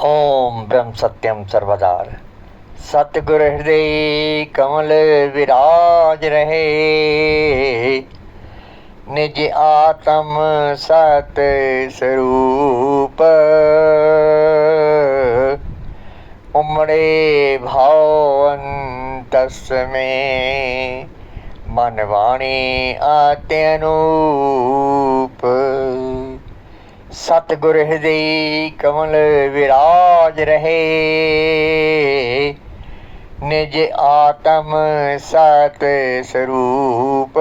ओम ब्रह्म सत्यम सर्वदार सतगुरु हृदय कमल विराज रहे। निज आत्म सत स्वरूप उमड़े भाव अंतस में मन वाणी अत्यनूप। सतगुरु हृदय कमल विराज रहे। निज आत्म सत स्वरूप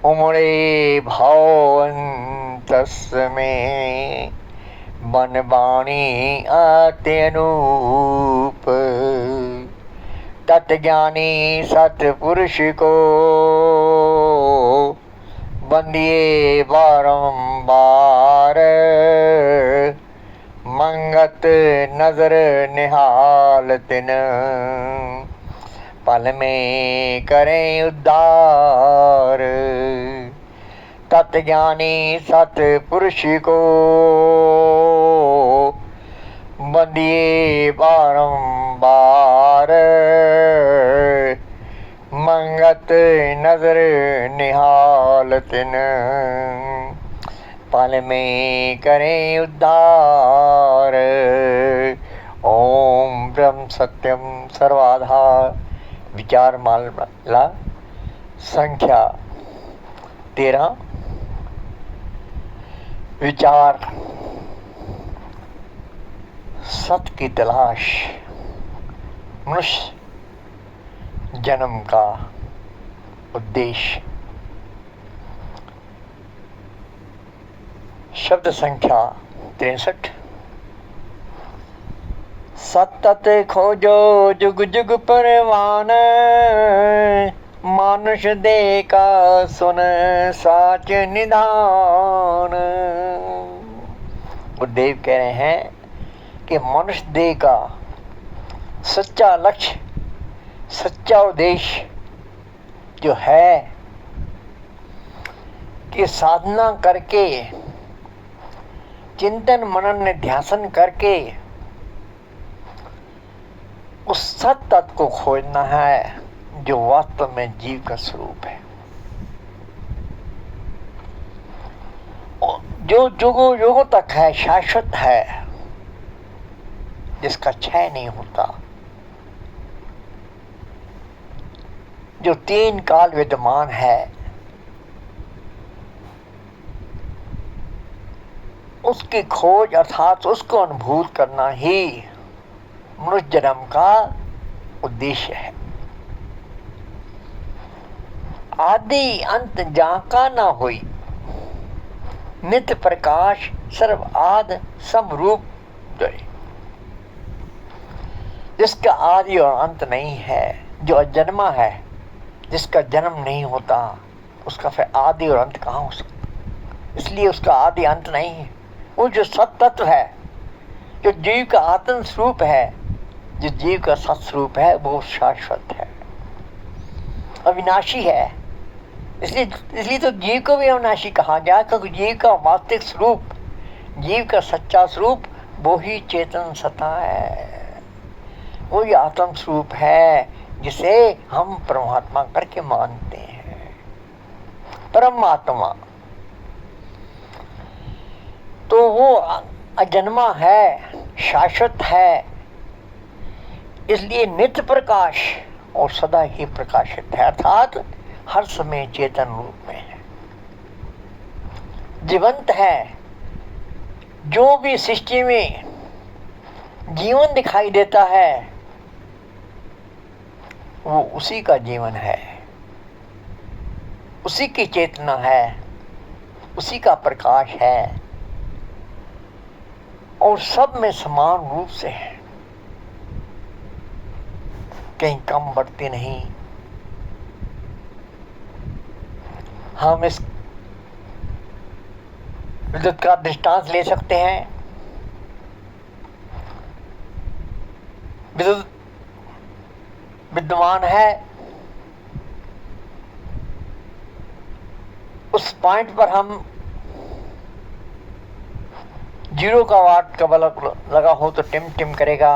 उमड़े भाव अंतस में मन वाणी अत्यनूप। तत्ज्ञानी सतपुरुष को बंदिए बारंबार मंगत नजर निहाल तिन पल में करें उद्धार। तत्ज्ञानी सतपुरुष को बंदिए बारंबार मंगत नजर निहाल तिन पल में करें उद्धार। ओम ब्रह्म सत्यम सर्वाधार। विचार माला संख्या 13। विचार सत्य की तलाश मनुष्य जन्म का उद्देश्य। शब्द संख्या 63। सतत खोजो जुग जुग परवान मानुष दे का सुन साच निधान। गुरुदेव कह रहे हैं कि मनुष्य देह का सच्चा लक्ष्य, सच्चा उद्देश्य जो है कि साधना करके, चिंतन मनन निध्यासन करके उस सत्य तत्व को खोजना है जो वास्तव में जीव का स्वरूप है, जो जुगों युगों तक है, शाश्वत है, जिसका क्षय नहीं होता, जो 3 काल विद्यमान है, उसकी खोज अर्थात उसको अनुभूत करना ही मनुष्य जन्म का उद्देश्य है। आदि अंत जाका ना हुई नित्य प्रकाश सर्व आद समरूप जय। जिसका आदि और अंत नहीं है, जो अजन्मा है, जिसका जन्म नहीं होता, उसका फिर आदि और अंत कहाँ हो सकता। इसलिए उसका आदि अंत नहीं है। वो जो सत्य तत्व है, जो जीव का आत्म स्वरूप है, जो जीव का सत्स्वरूप है, वो शाश्वत है, अविनाशी है। इसलिए तो जीव को भी अविनाशी कहा गया, क्योंकि जीव का वास्तविक स्वरूप, जीव का सच्चा स्वरूप वो ही चेतन सत्ता है, वो ही आत्म स्वरूप है जिसे हम परमात्मा करके मानते हैं। परमात्मा तो वो अजन्मा है, शाश्वत है, इसलिए नित्य प्रकाश और सदा ही प्रकाशित है, अर्थात हर समय चेतन रूप में है, जीवंत है। जो भी सृष्टि में जीवन दिखाई देता है वो उसी का जीवन है, उसी की चेतना है, उसी का प्रकाश है और सब में समान रूप से है, कहीं कम बढ़ती नहीं। हम इस विद्युत का दृष्टांत ले सकते हैं। विद्युत विद्यमान है, उस पॉइंट पर हम 0 का वाट का बल्ब लगा हो तो टिम टिम करेगा,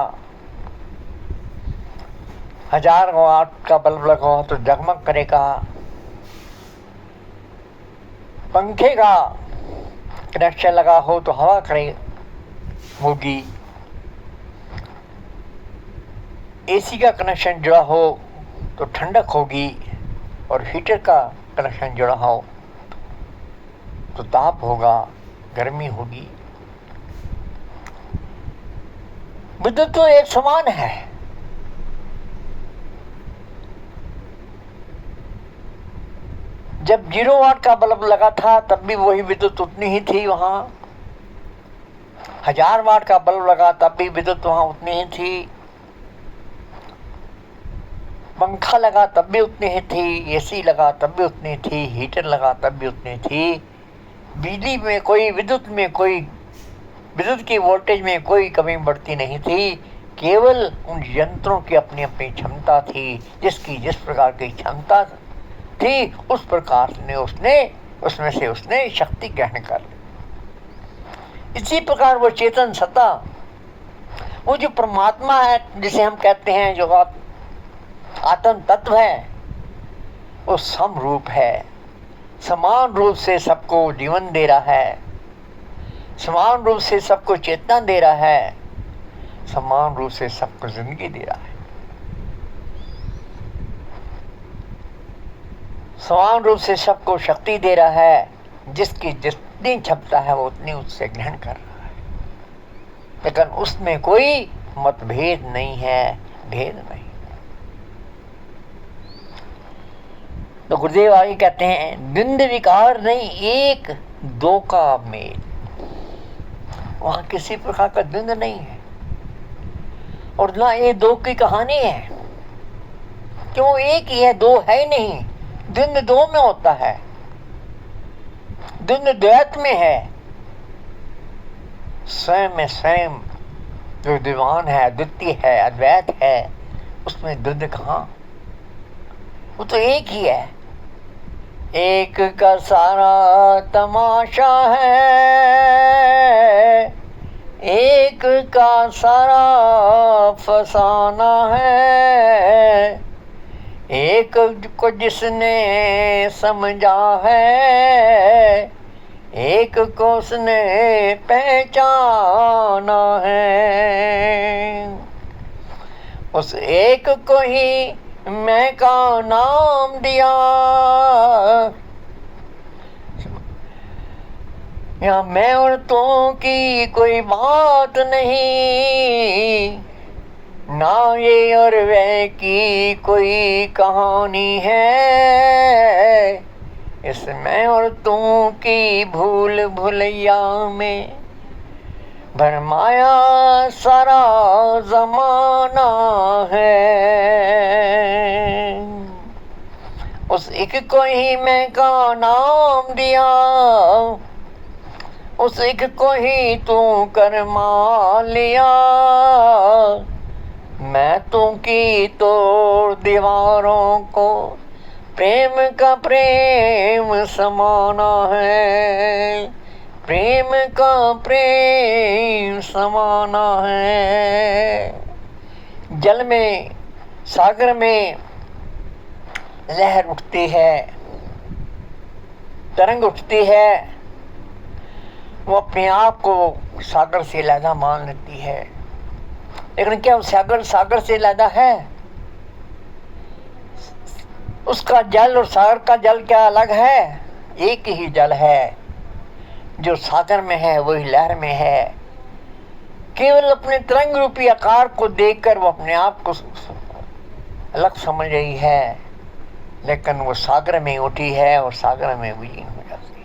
1000 वाट का बल्ब लगा हो तो जगमग करेगा। पंखे का कनेक्शन लगा हो तो हवा करे होगी, एसी का कनेक्शन जुड़ा हो तो ठंडक होगी, और हीटर का कनेक्शन जुड़ा हो तो ताप होगा, गर्मी होगी। विद्युत तो एक समान है। जब 0 वाट का बल्ब लगा था तब भी वही विद्युत उतनी ही थी वहां। 1000 वाट का बल्ब लगा तब भी विद्युत वहां उतनी ही थी। पंखा लगा तब भी उतनी ही थी, एसी लगा तब भी उतनी थी, हीटर लगा तब भी उतनी थी। बिजली में कोई, विद्युत में कोई, विद्युत की वोल्टेज में कोई कमी बढ़ती नहीं थी। केवल उन यंत्रों की अपनी अपनी क्षमता थी, जिसकी जिस प्रकार की क्षमता थी उस प्रकार ने उसमें से उसने शक्ति ग्रहण कर ली। इसी प्रकार वो चेतन सत्ता, वो जो परमात्मा है जिसे हम कहते हैं, जो आत्म तत्व है, वो समरूप है, समान रूप से सबको जीवन दे रहा है, समान रूप से सबको चेतना दे रहा है, समान रूप से सबको जिंदगी दे रहा है, समान रूप से सबको शक्ति दे रहा है। जिसकी जितनी क्षमता है वो उतनी उससे ग्रहण कर रहा है, लेकिन उसमें कोई मतभेद नहीं है, भेद नहीं। तो गुरुदेव आगे कहते हैं, द्वंद विकार नहीं, एक दो का मेल। वहां किसी प्रकार का द्वंद नहीं है, और ना ये दो की कहानी है, क्यों एक ही है, दो है ही नहीं। द्वंद दो में होता है, द्वंद द्वैत में है। स्वयं में स्वयं जो दिवान है, अद्वितीय है, अद्वैत है, उसमें द्वंद कहां? वो तो एक ही है। एक का सारा तमाशा है, एक का सारा फसाना है, एक को जिसने समझा है, एक को उसने पहचाना है। उस एक को ही मैं का नाम दिया, यहाँ मैं और तू की कोई बात नहीं, ना ये और वह की कोई कहानी है। इस मैं और तू की भूल भुलैया में भरमाया सारा जमाना है। उस एक को ही मैं का नाम दिया, उस एक को ही तू कर मान लिया। मैं तू की तोड़ दीवारों को प्रेम का प्रेम समाना है, प्रेम का प्रेम समाना है। जल में, सागर में लहर उठती है, तरंग उठती है, वो अपने आप को सागर से लैदा मान लेती है। लेकिन क्या सागर सागर से लैदा है? उसका जल और सागर का जल क्या अलग है? एक ही जल है। जो सागर में है वही लहर में है। केवल अपने तरंग रूपी आकार को देखकर वो अपने आप को अलग समझ रही है, लेकिन वो सागर में उठी है और सागर में विलीन हो जाती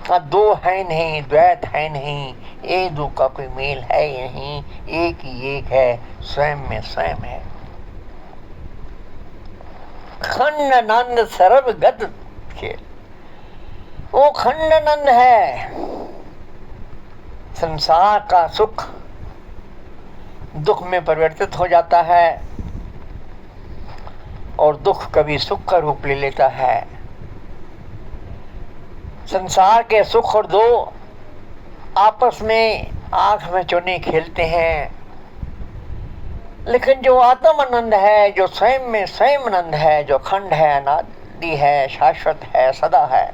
है। दो है नहीं, द्वैत है नहीं, एक दो का कोई मेल है नहीं, एक ही एक है, स्वयं में स्वयं है। खंडानंद सर्वगत खेल, वो खंडानंद है। संसार का सुख दुख में परिवर्तित हो जाता है और दुख कभी सुख का रूप ले लेता है। संसार के सुख और दो आपस में आंख में चुन्नी खेलते हैं, लेकिन जो आत्म आनंद है, जो स्वयं में स्वयं आनंद है, जो अखंड है, अनादि है, शाश्वत है, सदा है,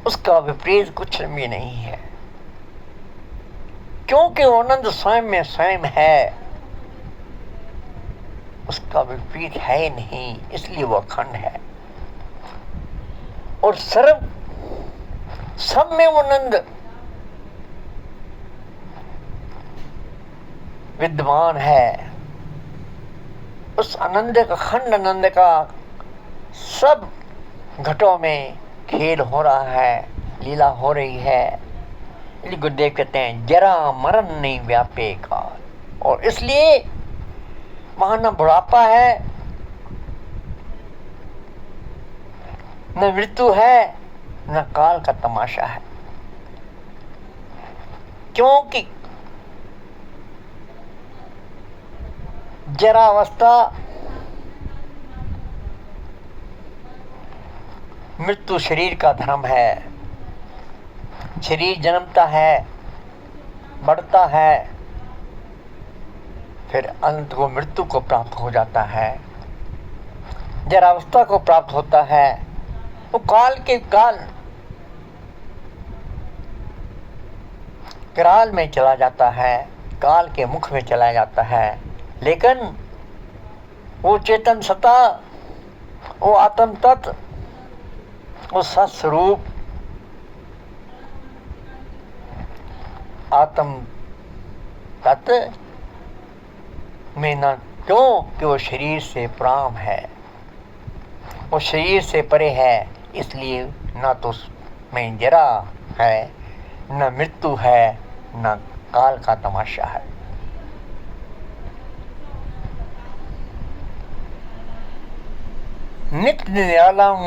उसका विपरीत कुछ भी नहीं है। क्योंकि वो आनंद स्वयं में स्वयं है, उसका विपरीत है ही नहीं, इसलिए वो अखंड है। और सर्व सब में वो आनंद विद्यमान है। उस आनंद का, अखंड आनंद का सब घटों में खेल हो रहा है, लीला हो रही है। इसलिए गुरुदेव कहते हैं जरा मरण नहीं व्यापे काल। और इसलिए वहां न बुढ़ापा है, न मृत्यु है, न काल का तमाशा है। क्योंकि जरावस्था मृत्यु शरीर का धर्म है। शरीर जन्मता है, बढ़ता है, फिर अंत को मृत्यु को प्राप्त हो जाता है, जरावस्था को प्राप्त होता है। वो काल में चला जाता है, काल के मुख में चला जाता है। लेकिन वो चेतन सत्ता, वो आत्म तत्व, वो सत्स्वरूप आत्म तत्व में न, क्यों कि वो शरीर से प्राम है, वो शरीर से परे है। इसलिए न तो उसमें जरा है, न मृत्यु है, न काल का तमाशा है। नित्य निरालम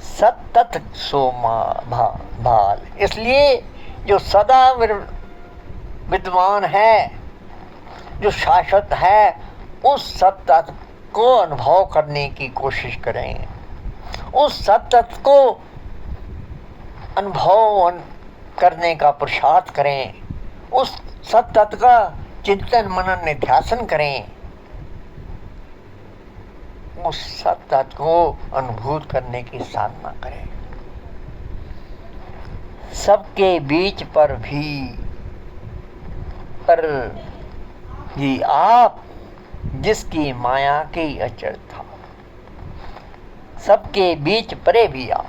सतत सोमा भाल। इसलिए जो सदा विद्यमान है, जो शाश्वत है, उस सत्य को अनुभव करने की कोशिश करें, उस सत्य को अनुभव करने का पुरुषार्थ करें, उस सत्य का चिंतन मनन निध्यासन करें, उस सत्य को अनुभूत करने की साधना करें। सबके बीच पर ये आप जिसकी माया की अचर था, सबके बीच परे भी आप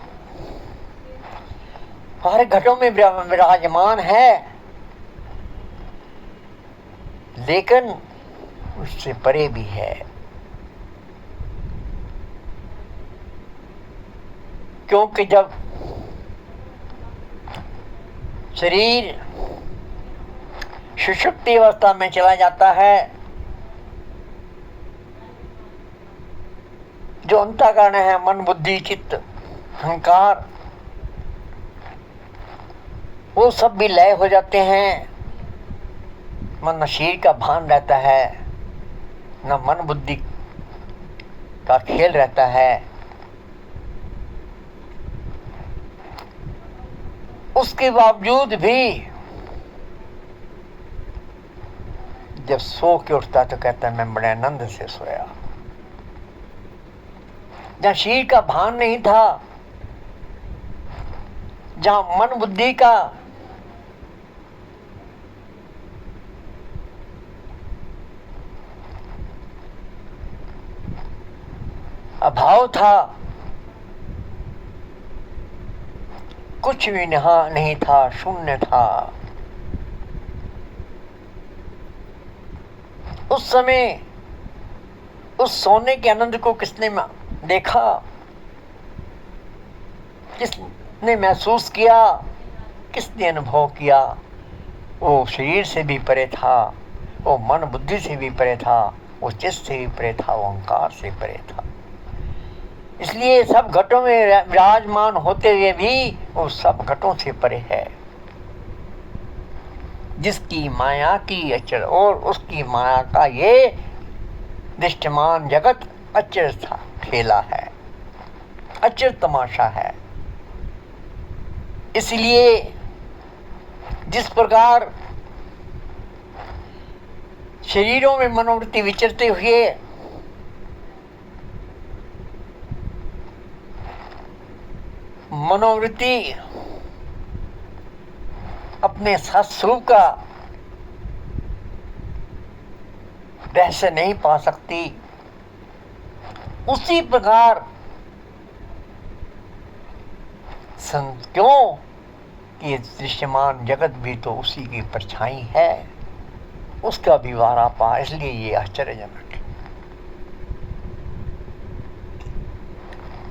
हर घटों में विराजमान है, लेकिन उससे परे भी है। क्योंकि जब शरीर सुषुप्ति अवस्था में चला जाता है, जो अंतःकरण है, मन बुद्धि चित्त अहंकार, वो सब भी लय हो जाते हैं। मन शरीर का भान रहता है, न मन बुद्धि का खेल रहता है। उसके बावजूद भी जब सो के उठता तो कहता है मैं बड़े आनंद से सोया। जहाँ शरीर का भान नहीं था, जहाँ मन बुद्धि का अभाव था, कुछ भी नहीं था, शून्य था, उस समय उस सोने के आनंद को किसने देखा, किसने महसूस किया, किसने अनुभव किया? वो शरीर से भी परे था, वो मन बुद्धि से भी परे था, वो चित्त से भी परे था, वो अहंकार से परे था। इसलिए सब घटों में विराजमान होते हुए भी वो सब घटों से परे है। जिसकी माया की अचर, और उसकी माया का ये दृष्टमान जगत अचर था, खेला है, अचर तमाशा है। इसलिए जिस प्रकार शरीरों में मनोवृत्ति विचरते हुए मनोवृत्ति अपने सत्स्वरूप का रहस्य नहीं पा सकती, उसी प्रकार क्यों कि दृश्यमान जगत भी तो उसी की परछाई है, उसका भी वारा पा, इसलिए ये आश्चर्यजनक है।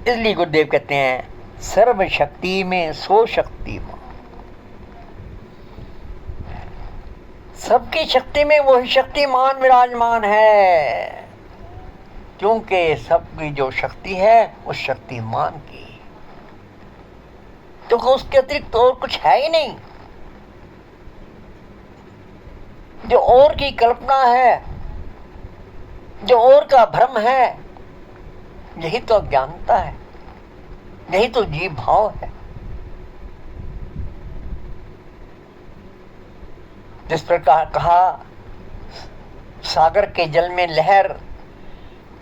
इसलिए गुरुदेव कहते हैं सर्वशक्ति में सो शक्तिमान, सबकी शक्ति में वही शक्तिमान विराजमान है, क्योंकि सबकी जो शक्ति है उस शक्तिमान की, तो उसके अतिरिक्त तो और कुछ है ही नहीं। जो और की कल्पना है, जो और का भ्रम है, यही तो अज्ञानता है, यही तो जीव भाव है। जिस प्रकार कहा सागर के जल में लहर,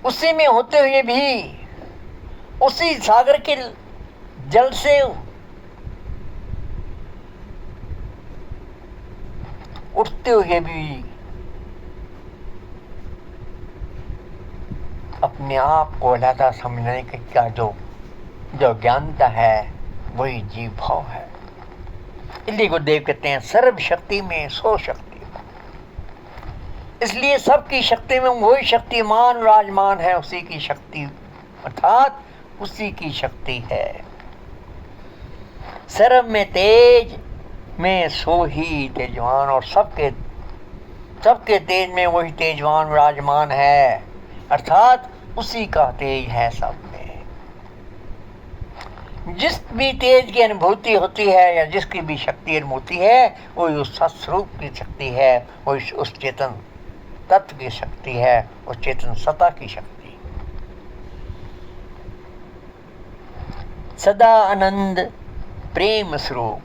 उसी में होते हुए भी उसी सागर के जल से उठते हुए भी अपने आप को अलग समझने का जो ज्ञानता है वही जीव भाव है। इसलिए गुरुदेव कहते हैं सर्वशक्ति में सो शक्ति, इसलिए सबकी शक्ति में वही शक्तिमान विराजमान है, उसी की शक्ति अर्थात उसी की शक्ति है। सर्व में तेज में सो ही तेजवान, और सबके तेज में वही तेजवान विराजमान है, अर्थात उसी का तेज है सब में। जिस भी तेज की अनुभूति होती है या जिसकी भी शक्ति अनुभूति है, वही उस सत्स्वरूप की शक्ति है, वही उस चेतन तत्व की शक्ति है, उस चेतन सत्ता की शक्ति। सदा आनंद प्रेम स्वरूप,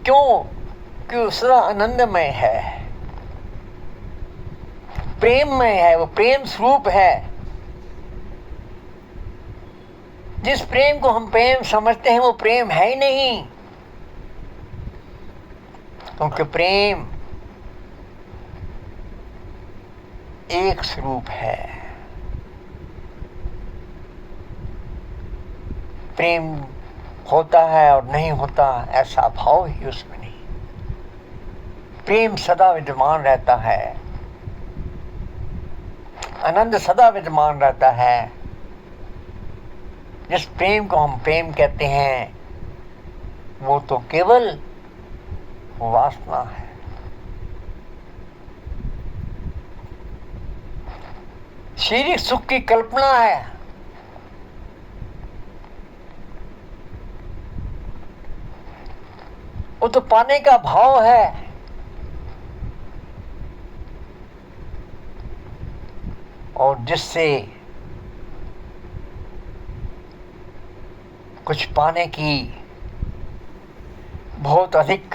क्यों सदा आनंदमय है, प्रेममय है, वो प्रेम स्वरूप है। जिस प्रेम को हम प्रेम समझते हैं वो प्रेम है ही नहीं, क्योंकि प्रेम एक स्वरूप है। प्रेम होता है और नहीं होता ऐसा भाव ही उसमें नहीं। प्रेम सदा विद्यमान रहता है, आनंद सदा विद्यमान रहता है। जिस प्रेम को हम प्रेम कहते हैं वो तो केवल वासना है। शारीरिक सुख की कल्पना है, वो तो पाने का भाव है। और जिससे कुछ पाने की बहुत अधिक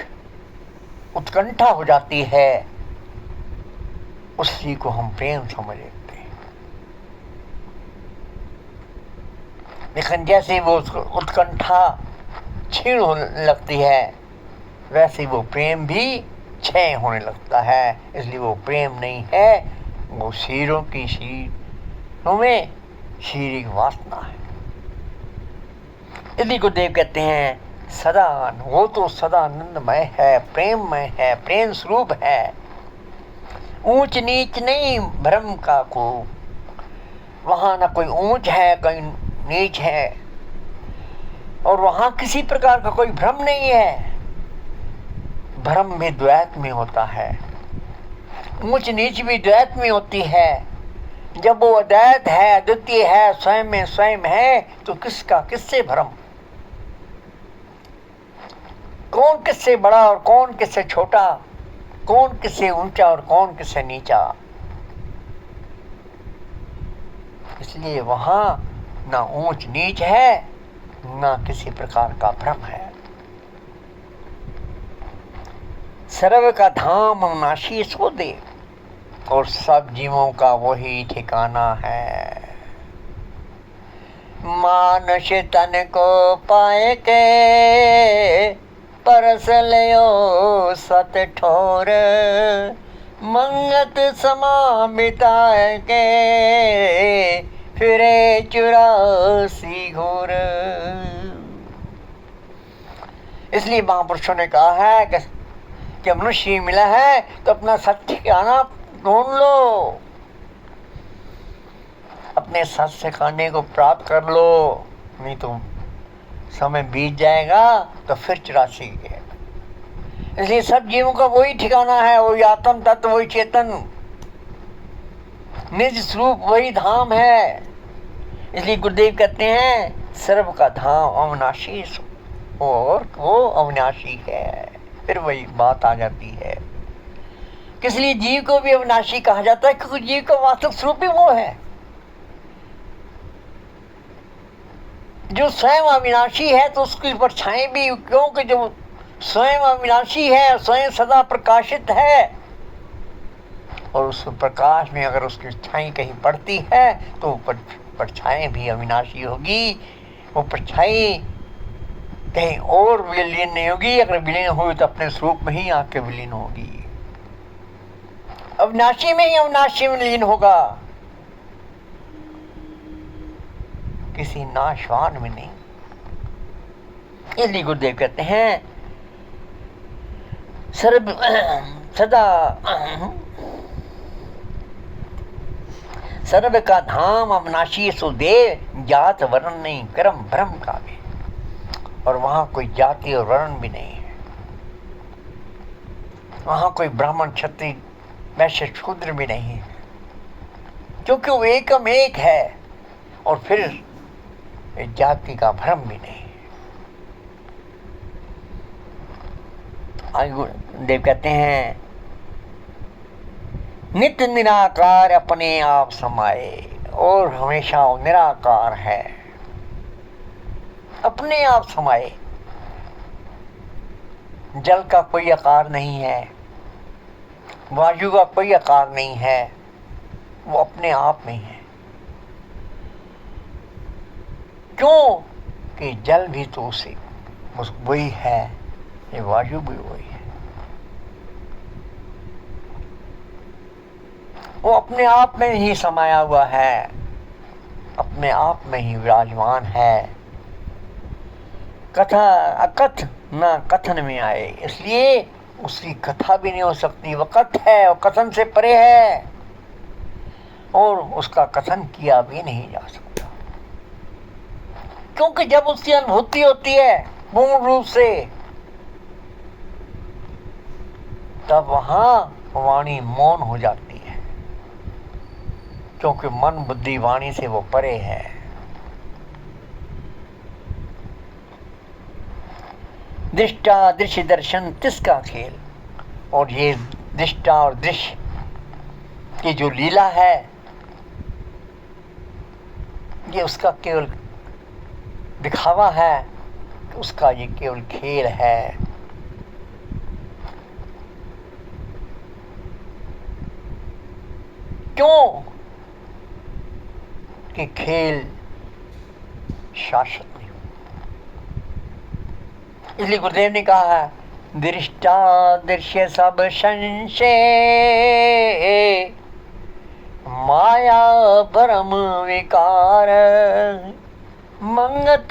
उत्कंठा हो जाती है, उसी को हम प्रेम समझ लेते हैं। लेकिन जैसे वो उत्कंठा क्षीण होने लगती है, वैसे वो प्रेम भी क्षय होने लगता है। इसलिए वो प्रेम नहीं है, वो शरीरों की शरीरों में शारीरिक वासना है। इसलिए गुरुदेव कहते हैं सदा, वो तो सदा आनंदमय है, प्रेममय है, प्रेम स्वरूप है। ऊंच नीच नहीं भ्रम का को, वहां ना कोई ऊंच है कोई नीच है, और वहां किसी प्रकार का कोई भ्रम नहीं है। भ्रम भी द्वैत में होता है, ऊंच नीच भी द्वैत में होती है। जब वो अद्वैत है, अद्वितीय है, स्वयं में स्वयं है, तो किससे भ्रम? कौन किससे बड़ा और कौन किससे छोटा, कौन किससे ऊंचा और कौन किससे नीचा? इसलिए वहां ना ऊंच नीच है ना किसी प्रकार का भ्रम है। सर्व का धाम अविनाशी सो दे, और सब जीवों का वही ठिकाना है। मानुष तन को पाए के परस लियो सत ठोर, मंगत समा बिताए के फिरे 84 घोर। इसलिए महापुरुषों ने कहा है कि जब मनुष्य मिला है तो अपना सत्य ठिकाना ढूंढ लो, अपने सत्य ठिकाने को प्राप्त कर लो, नहीं तो समय बीत जाएगा तो फिर 84 है। इसलिए सब जीवों का वही ठिकाना है, वही आत्म तत्व, वही चेतन, निज स्वरूप वही धाम है। इसलिए गुरुदेव कहते हैं सर्व का धाम अविनाशी, और वो अविनाशी है। फिर वही बात आ जाती है, इसलिए जीव को भी अविनाशी कहा जाता है, क्योंकि जीव का वास्तविक स्वरूप ही वो है जो स्वयं अविनाशी है। तो उसकी परछाई भी, क्योंकि जो स्वयं अविनाशी है, स्वयं सदा प्रकाशित है, और उस प्रकाश में अगर उसकी छाई कहीं पड़ती है तो परछाई भी अविनाशी होगी। वो परछाई कहीं और विलीन नहीं होगी, अगर विलीन हुई तो अपने स्वरूप में ही आके विलीन होगी, अविनाशी में ही अविनाशी में लीन होगा, किसी नाशवान में नहीं। इसलिए गुरुदेव कहते हैं सदा सर्व का धाम अविनाशी सुदेव, जात वर्ण नहीं कर्म भ्रम का भी, और वहां कोई जाति और वर्ण भी नहीं है, वहां कोई ब्राह्मण क्षत्रिय वैश्य शूद्र भी नहीं है, क्योंकि वो एकम एक है, और फिर जाति का भ्रम भी नहीं है। देव कहते हैं नित्य निराकार अपने आप समाये, और हमेशा वो निराकार है, अपने आप समाये। जल का कोई आकार नहीं है, वायु का कोई आकार नहीं है, वो अपने आप में है। क्यों कि जल भी तो उसी वही है, ये वायु भी वही है, वो अपने आप में ही समाया हुआ है, अपने आप में ही विराजमान है। कथा अकथ ना कथन में आए, इसलिए उसकी कथा भी नहीं हो सकती, वो कथ है, वो कथन से परे है, और उसका कथन किया भी नहीं जा सकता, क्योंकि जब उसकी अनुभूति होती है पूर्ण रूप से, तब वहां वाणी मौन हो जाती है, क्योंकि मन बुद्धि वाणी से वो परे है। दृष्टा दृश्य दर्शन तिसका खेल, और ये दृष्टा और दृश्य की जो लीला है, ये उसका केवल दिखावा है, उसका ये केवल खेल है। क्यों कि खेल शाश्वत नहीं। इसलिए गुरुदेव ने कहा है दृष्टा दृश्य सब संशय, माया भ्रम विकार, मंगत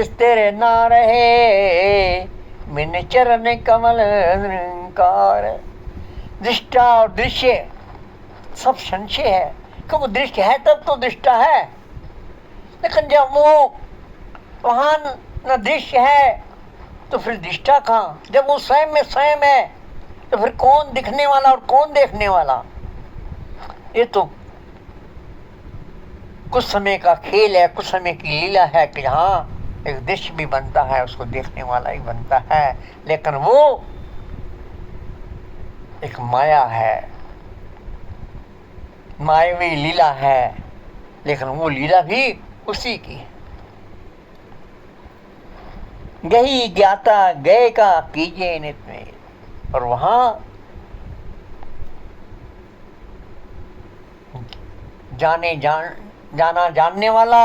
स्थिर ना रहे, मिन चरण कमल निरंकार। दृष्टा और दृश्य सब संशय है, क्योंकि दृश्य है तब तो दृष्टा है, लेकिन जब वो वहां न दृश्य है तो फिर दृष्टा कहाँ? जब वो स्वयं में स्वयं है तो फिर कौन दिखने वाला और कौन देखने वाला? ये तो कुछ समय का खेल है, कुछ समय की लीला है कि हाँ एक दृश्य भी बनता है, उसको देखने वाला ही बनता है, लेकिन वो एक माया है, मायावी लीला है, लेकिन वो लीला भी उसी की है। गही ज्ञाता गए का कीजिए नित में। और वहां जाना जानने वाला,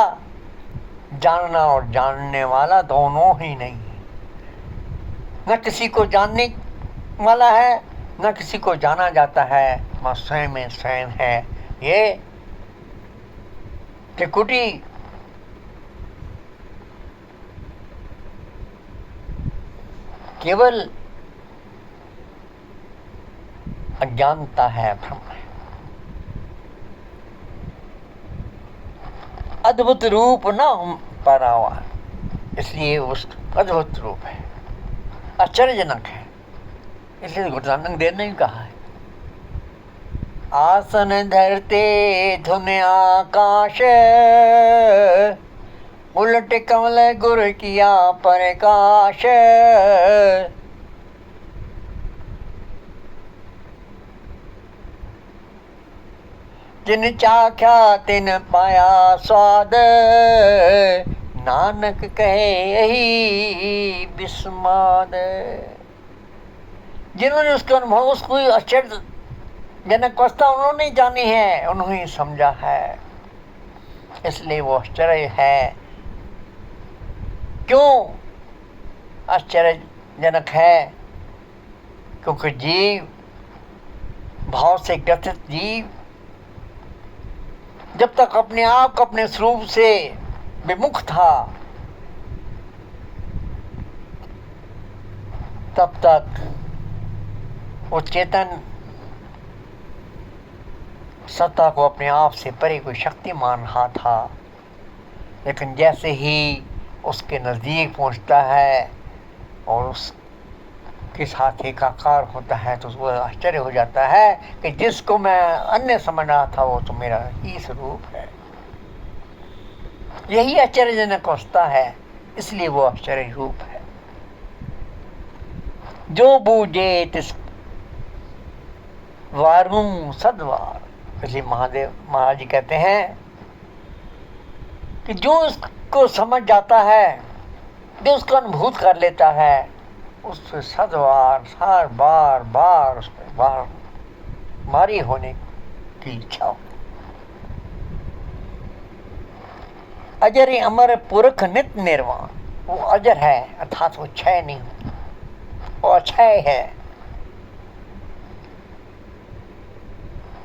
जानना और जानने वाला दोनों ही नहीं है। न किसी को जानने वाला है, न किसी को जाना जाता है, वह स्वयं में स्वयं है। ये त्रिकुटी केवल अज्ञानता है, भ्रम है। अद्भुत रूप न परावा, इसलिए उस अद्भुत रूप है, आश्चर्यजनक है। इसलिए गुरु नानक देव ने कहा है, आसन धरते धुन आकाश, उलट कमल गुर किया प्रकाश। जिन चाख्या तिन पाया स्वाद, नानक कहे यही बिस्माद। जिन्होंने उसका अनुभव, उसको आश्चर्यजनक अवस्था उन्होंने जानी है, उन्होंने समझा है, इसलिए वो आश्चर्य है। क्यों आश्चर्यजनक है? क्योंकि जीव, भाव से ग्रसित जीव, जब तक अपने आप को अपने स्वरूप से विमुख था, तब तक वो चेतन सत्ता को अपने आप से परे कोई शक्ति मान रहा था। लेकिन जैसे ही उसके नज़दीक पहुंचता है और उसके साथ एकाकार होता है, तो वो आश्चर्य हो जाता है कि जिसको मैं अन्य समझ रहा था वो तो मेरा ही स्वरूप है। यही आश्चर्यजनक अवस्था है, इसलिए वो आश्चर्य रूप है। जो बूझे तिस वारूं सद्वार, इसलिए महादेव महाराज जी कहते हैं कि जो उसको समझ जाता है, जो उसका अनुभूत कर लेता है, उससे सद्वार हर बार बार उस पर बार मारी होने की इच्छा हो। अजर अमर पुरख नित निर्वाण, वो अजर है अर्थात वो क्षय नहीं, वो अक्षय है,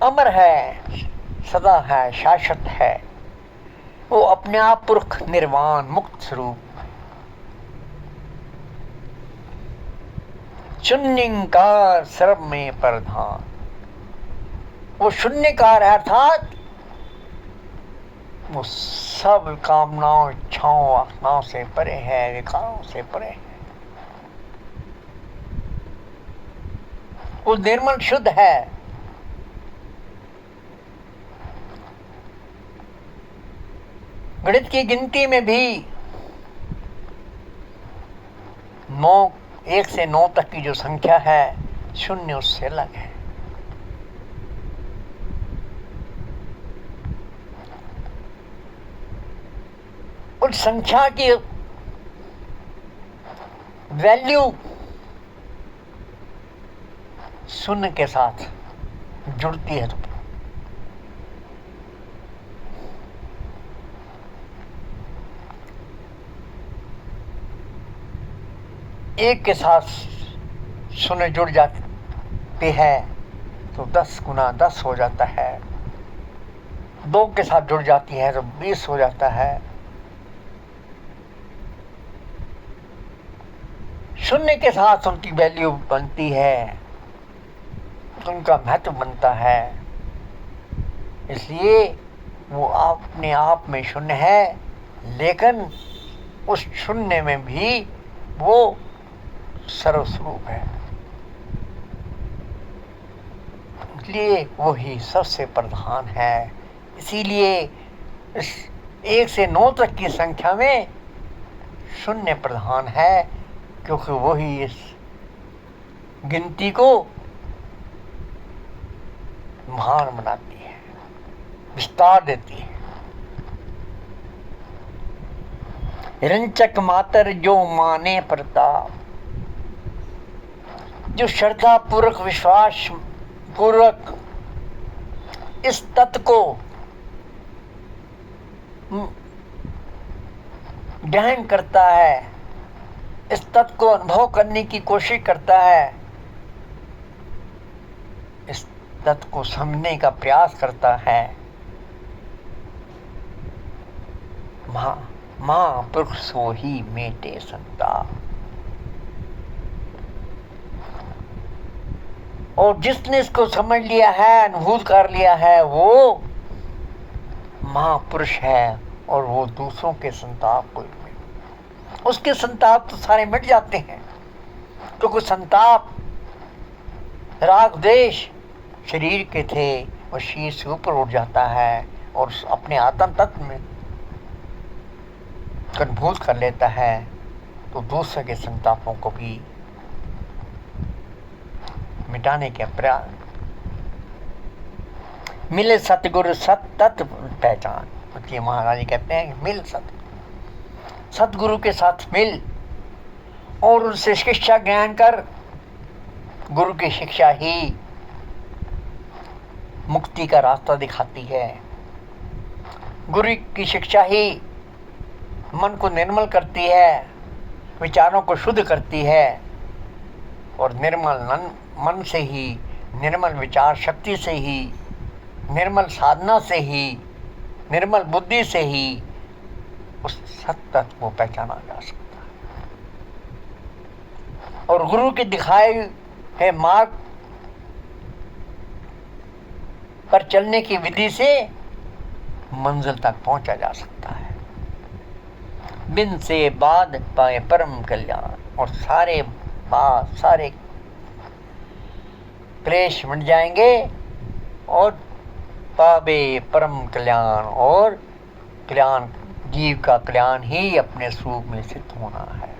अमर है, सदा है, शाश्वत है। वो अपने आप पुरख निर्वाण मुक्त स्वरूप, शून्यकार सर्व में प्रधान। वो शून्यकार है अर्थात वो सब कामनाओं, इच्छाओं, वासनाओं से परे है, विकारों से परे है। वो निर्मल शुद्ध है। गणित की गिनती में भी 1 से 9 तक की जो संख्या है, शून्य उससे अलग है। उस संख्या की वैल्यू शून्य के साथ जुड़ती है, तो एक के साथ शून्य जुड़ जाते हैं तो 10 गुना 10 हो जाता है। 2 के साथ जुड़ जाती है तो 20 हो जाता है। शून्य के साथ उनकी वैल्यू बनती है, उनका महत्व बनता है। इसलिए वो अपने आप में शून्य है, लेकिन उस शून्य में भी वो सर्वस्वरूप है। इसलिए वो ही सबसे प्रधान है। इसीलिए इस 1 से 9 तक की संख्या में शून्य प्रधान है, क्योंकि वो ही इस गिनती को महान बनाती है, विस्तार देती है। रंचक मातर जो माने प्रताप, जो श्रद्धा पूर्वक विश्वास पूर्वक इस तत्व को ग्रहण करता है, इस तत्व को अनुभव करने की कोशिश करता है, इस तत्व को समझने का प्रयास करता है, महापुरुष सो ही मेटे संताप। और जिसने इसको समझ लिया है, अनुभूत कर लिया है, वो महापुरुष है और वो दूसरों के संताप को, उसके संताप तो सारे मिट जाते हैं, क्योंकि संताप राग द्वेष शरीर के थे और शरीर से ऊपर उठ जाता है और अपने आत्म तत्व में अनुभूत कर लेता है, तो दूसरे के संतापों को भी मिटाने के प्रयास। मिले सतगुरु सत तत्व पहचान, क्योंकि महाराज कहते हैं मिल सतगुरु के साथ मिल और उनसे शिक्षा ज्ञान कर। गुरु की शिक्षा ही मुक्ति का रास्ता दिखाती है, गुरु की शिक्षा ही मन को निर्मल करती है, विचारों को शुद्ध करती है, और निर्मल मन से ही, निर्मल विचार शक्ति से ही, निर्मल साधना से ही, निर्मल बुद्धि से ही उस सत्य तत्व को पहचाना जा सकता है। और गुरु के दिखाए है मार्ग पर चलने की विधि से मंजिल तक पहुंचा जा सकता है। बिन से बाद पाए परम कल्याण, और सारे क्लेश मिट जाएंगे और पावे परम कल्याण, और कल्याण जीव का कल्याण ही अपने स्वरूप में सिद्ध होना है।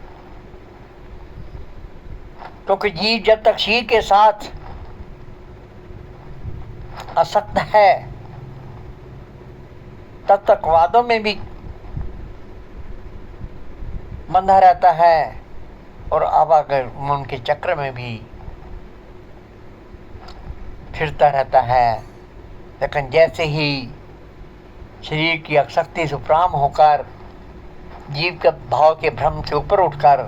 क्योंकि जीव जब तक शरीर के साथ आसक्त है तब तक वादों में भी बंधा रहता है और आवागमन के चक्र में भी फिरता रहता है। लेकिन जैसे ही शरीर की आसक्ति से उपराम होकर जीव के भाव के भ्रम से ऊपर उठकर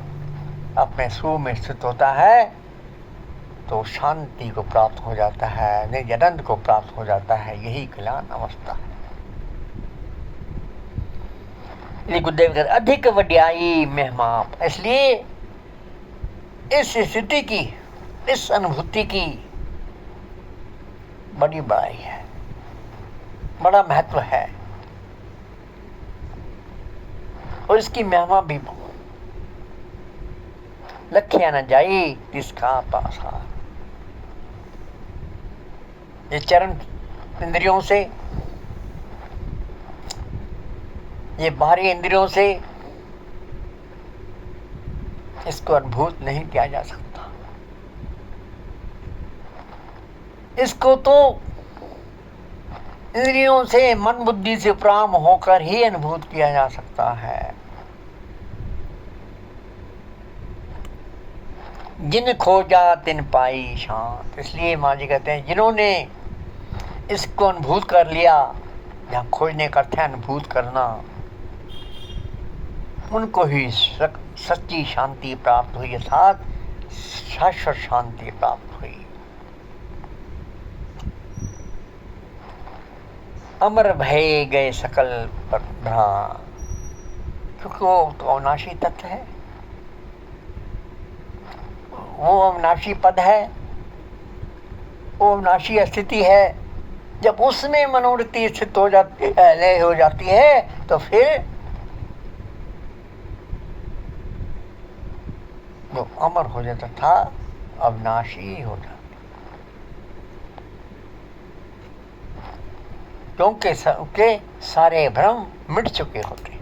अपने स्वरूप में स्थित होता है, तो शांति को प्राप्त हो जाता है, निजानंद को प्राप्त हो जाता है। यही कल्याण अवस्था है। गुरुदेव कहते अधिक वड्याई मेहमाप, इसलिए इस स्थिति की, इस अनुभूति की बड़ी बड़ाई है, बड़ा महत्व है, और इसकी महिमा भी लखिया न जाई इसका पासा। ये चरण इंद्रियों से, ये बाहरी इंद्रियों से इसको अनुभूत नहीं किया जा सकता। इसको तो इंद्रियों से, मन बुद्धि से प्राम होकर ही अनुभूत किया जा सकता है। जिन खोजा तिन पाई शांत, इसलिए माँ जी कहते हैं जिन्होंने इसको अनुभूत कर लिया, या खोजने का अर्थ है अनुभूत करना, उनको ही सच्ची शांति प्राप्त हुई, अर्थात शाश्वत शांति प्राप्त हुई। अमर भय गए सकल भ्राण, क्योंकि वो तो अविनाशी तत्व है, वो अविनाशी पद है, वो अविनाशी स्थिति है। जब उसमें मनोवृत्ति स्थित हो जाती है, लय हो जाती है, तो फिर वो अमर हो जाता था, अविनाशी हो जाता, क्योंकि सबके सारे भ्रम मिट चुके होते।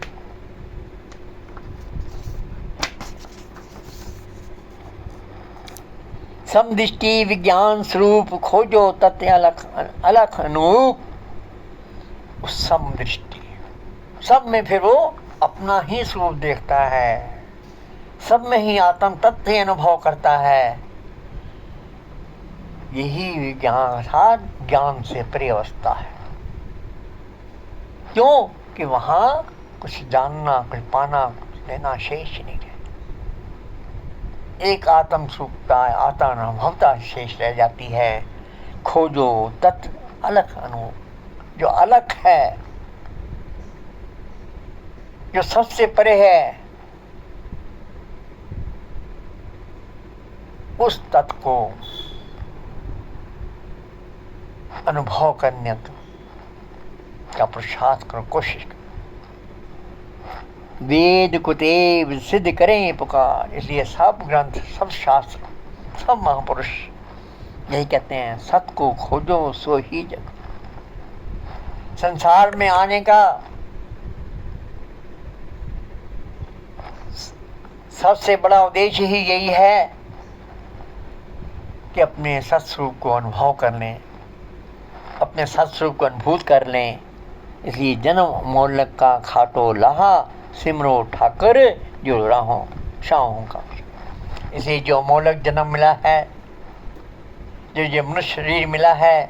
समदृष्टि विज्ञान स्वरूप खोजो तथ्य अलख अनूप। समदृष्टि, सब में फिर वो अपना ही स्वरूप देखता है, सब में ही आत्म तत्व अनुभव करता है। यही विज्ञान अर्थात ज्ञान से परे अवस्था है। क्यों कि वहां कुछ जानना, कुछ पाना, कुछ लेना शेष नहीं है। एक आत्म सुखता, आत्म अनुभवता शेष रह जाती है। खोजो तत्व अलग अनुभव, जो अलग है, जो सबसे परे है, उस तत्व को अनुभव करने का पुरुषार्थ करो, कोशिश करो। वेद कुतेव सिद्ध करें पुकार। इसलिए सब ग्रंथ, सब शास्त्र, सब महापुरुष यही कहते हैं, सत्य को खोजो सो ही जग। संसार में आने का सबसे बड़ा उद्देश्य ही यही है कि अपने सत्स्वरूप को अनुभव कर लें, अपने सत्स्वरूप को अनुभूत कर लें। इसलिए जन्म मोलक का खाटो लाहा, सिमरो ठाकर जुड़ रहा शाहों का। इसलिए जो मोलक जन्म मिला है, जो मनुष्य शरीर मिला है,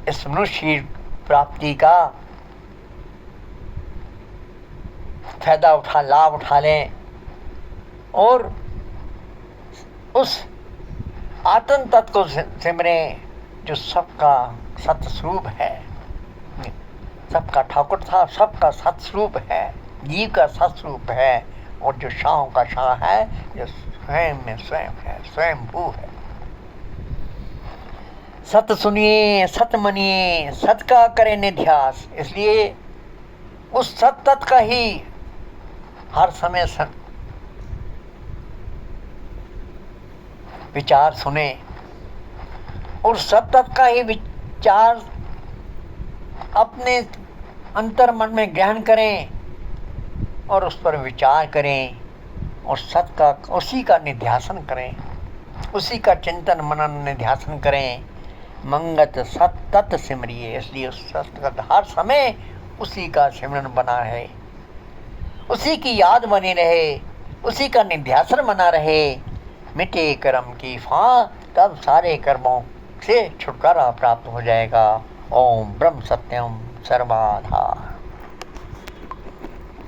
इस मनुष्य शरीर प्राप्ति का फायदा उठा, लाभ उठा लें और उस आत्म तत्व को सिमरें जो सबका सत्स्वरूप है, सबका ठाकुर था, सबका सत्स्वरूप है, जीव का सत्स्वरूप है, और जो शाहों का शाह है, जो स्वयं में स्वयं है, स्वयं भू है। सत सुनिए, सत मनिए, सत का करें निध्यास। इसलिए उस सत तत्व का ही हर समय विचार सुने और सत तत्व का ही विचार अपने अंतर मन में ग्रहण करें और उस पर विचार करें और सत का, उसी का निध्यासन करें, उसी का चिंतन मनन निध्यासन करें। मंगत सत तत्व सिमरिए। इसलिए उस सत्य का हर समय उसी का सिमरन बना रहे, उसी की याद बनी रहे, उसी का निध्यासन बना रहे। मिटे कर्म की फां, तब सारे कर्मों से छुटकारा प्राप्त हो जाएगा। ओम ब्रह्म सत्यम सर्वाधार।